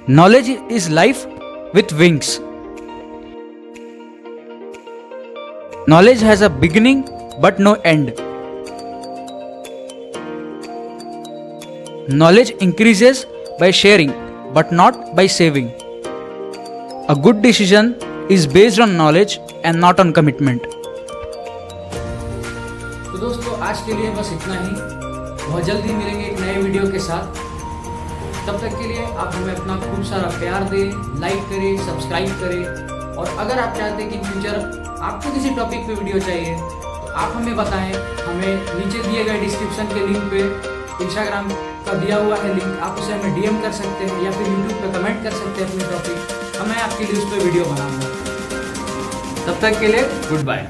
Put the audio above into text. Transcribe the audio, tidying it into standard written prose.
Knowledge is life with wings. Knowledge has a beginning but no end. Knowledge increases by sharing but not by saving. A good decision is based on knowledge and not on commitment. तो दोस्तों आज के लिए बस इतना ही। बहुत जल्दी मिलेंगे एक नए वीडियो के साथ। तब तक के लिए आप हमें अपना खूब सारा प्यार दें, लाइक करें, सब्सक्राइब करें। और अगर आप चाहते हैं कि फ्यूचर आपको किसी टॉपिक पे वीडियो चाहिए तो आप हमें बताएं। हमें नीचे दिए गए डिस्क्रिप्शन के लिंक पे इंस्टाग्राम का दिया हुआ है लिंक, आप उसे हमें डीएम कर सकते हैं या फिर यूट्यूब पे कमेंट कर सकते हैं अपनी टॉपिक। मैं आपके लिए उस पर वीडियो बनाऊंगा। तब तक के लिए गुड बाय।